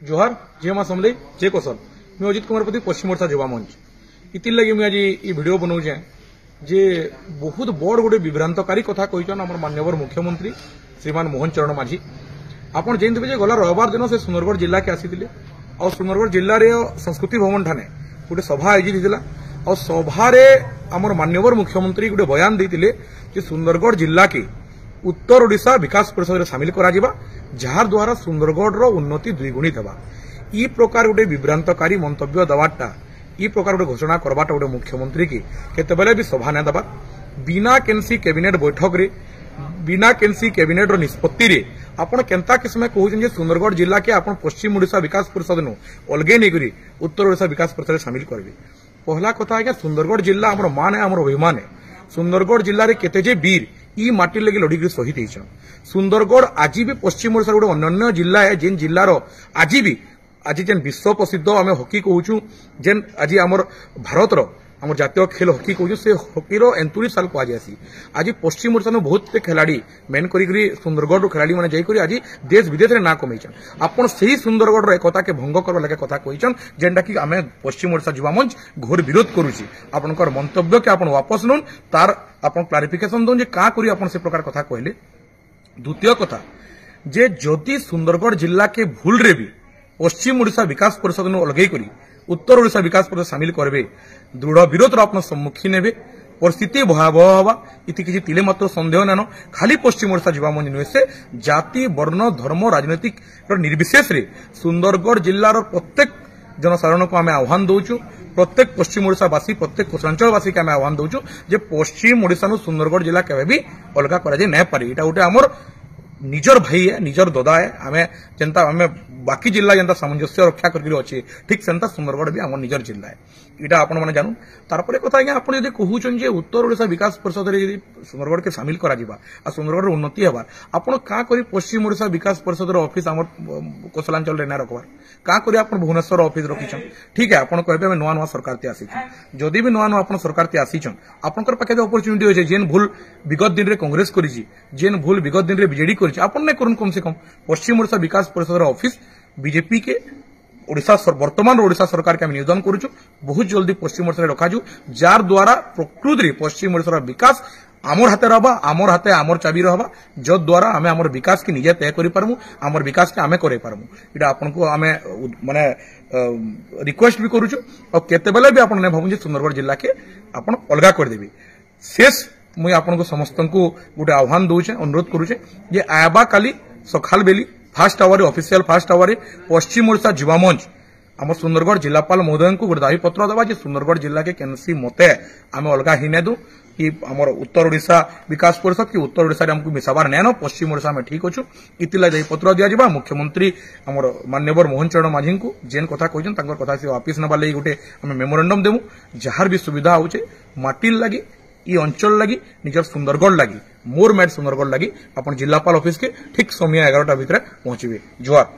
जोहार जे मां समले जे कौशल मैं अजित कुमार पति पश्चिम ओडिशा युवा मंच इतिर लगी मुझे आज ये वीडियो बनाऊे जे बहुत बड़ गोटे विभ्रांतकारी कथा कहन आम माननीय मुख्यमंत्री श्रीमान मोहन चरण माझी आपड़ जानते गला रविवार दिन से सुंदरगढ़ जिला के आसी और सुंदरगढ़ जिले में संस्कृति भवन ठाने गोटे सभा आयोजित होता और सभारे आमर माननीय मुख्यमंत्री गोटे बयान देते सुंदरगढ़ जिला के उत्तर ओडिशा विकास परिषद में सामिल करा जार द्वारा सुंदरगढ़ उन्नति द्विगुणित होगा ई प्रकार गोटे विभ्रांतकारी मंतव्य दवाटा ई प्रकार गोटे घोषणा करवाटा गोटे मुख्यमंत्री की केतेबेले भी सभा न दबा बिना केनसी कैबिनेट बैठक रे बिना केनसी कैबिनेट निष्पत्ति रे आपण केंता किस्म कहउछन जे सुंदरगढ़ जिला के आपण पश्चिम ओडिशा विकास परिषद नु अलगे नै करी उत्तर ओडिशा विकास परिषद शामिल करबे। पहला कथा है सुंदरगढ़ जिला हमर मान है हमर अभिमान है। सुंदरगढ़ जिले में केते जे वीर ई माटी लगे लड़िक शहीद होइछन। सुंदरगढ़ आज भी पश्चिम ओडिशा गोटे अन्य जिला है जेन जिलार आज भी आज जेन विश्व प्रसिद्ध आम हॉकी कहूँ जेन आज आमर भारत आम जातीय खेल हॉकी कहूँ से हॉकीर 39 साल को आज आसी आज पश्चिम ओडिशा में बहुत खिलाड़ी मेन करी सुंदरगढ़ खिलाड़ी मैंने जाकर आज देश विदेश में ना कमेचन आपन से सुंदरगढ़ एकता के भंग करवा लगे कथा कहन जेनटा कि आम पश्चिम ओडिशा युवा मंच घोर विरोध करुच्ची आपनकर मंतव्य के आप वापस नौन तार आप क्लारिफिकेशन दौन क्या करी आप से प्रकार कथा कहले। द्वितीय कथा जे जदि सुंदरगढ़ जिला के भूल रे भी पश्चिम ओडिशा विकास परिषद नु अलगई करी उत्तर ओडिशा विकास परिषद शामिल करबे दृढ़ विरोध अपन सम्मुखीन हेबे परिस्थिति भयावह हवा इति किसी तिले मात्र संदेह नानो खाली पश्चिम ओडिशा युवा मंच नुहे से जाति वर्ण धर्म राजनीतिक निर्विशेष रे सुंदरगढ़ जिलार प्रत्येक जनसाधारण को आम आह्वान दौचु प्रत्येक पश्चिम ओडिशावासी प्रत्येक कोशांचलवासी के आम आह्वान दौचु जे पश्चिम ओडिशा सुंदरगढ़ जिला केबे भी अलगा करा जाय नै पारे एटा गोटे हमर निजर भाई है निजर ददा है आमे जनता आमे बाकी जिला जनता सामंजस्य रक्षा करके अच्छे ठीक सेंता सुंदरगढ़ भी आम निजर जिला है इटा आपण मैंने जानू तारपरे कथा आज्ञा आप कहून जे उत्तर ओडिशा विकास परिषद रे सुंदरगढ़ के सामिल करा जिबा आ सुंदरगढ़ उन्नति हेबार आपण का करी पश्चिम ओडिशा विकास परिषद रो ऑफिस आम कोसलांचल रे ना रखबार का करी आपण भुवनेश्वर ऑफिस रखिछन ठीक है आपण कहबे हम नुआ नुआ सरकार ते आसीछन जदि भी नुआ नुआ आपण सरकार ते आसीछन आपनकर पाखे अपॉर्चुनिटी होय जेन भूल विगत दिन रे कांग्रेस करिछि जेन भूल विगत दिन रे बीजेडी करिछि आपण ने करूं कम से कम पश्चिम ओडिशा विकास परिषद रो ऑफिस बीजेपी के ओडिशा वर्तमान ओडिशा सरकार के निवेदन करूँ बहुत जल्दी पश्चिम ओडिशा रखा जार द्वारा प्रकृति रे पश्चिम ओडिशा विकास आमर हाथे रहा आमर हाथे आमर चाबी रहा जद द्वारा आम आमर विकास की निजे तय करूँ आमर विकास के आमे करे पारमु इटा आपन को आमे माने रिक्वेस्ट भी करूँ और केतेबेले भी आपन ने भाबु जे सुंदरगढ़ जिला के आपन अलगा कर देबी। शेष मुई आपन को समस्त को गोटे आह्वान दउछे अनुरोध करूछे जे आबा काली सखाल बेली fast hour official fast hour पश्चिम ओडिशा युवा मंच आम सुंदरगढ़ जिलापाल महोदय को गोटे दावी पत्र दबा जे सुंदरगढ़ जिला के केनसी मते आम अलगा ही नहीं दू कि आम उत्तर ओडिशा विकास परिषद कि उत्तर ओडिशा आमको मिसाबार नैन पश्चिम ओडिशा में ठीक अच्छु इतिला दावी पत्र दिया मुख्यमंत्री आम माननीय मोहन चरण माझी को जेन कथा कहते कथा से वापिस नवा लगी गोटे आम मेमोरेंडम देमु जार भी सुविधा होचे माटी लगी ई अंचल लगी निजर सुंदरगढ़ लगी मोर मैट सुंदरगढ़ लगी अपन जिलापाल ऑफिस के ठीक समय 11टा भितर पहुंचे। जोहार।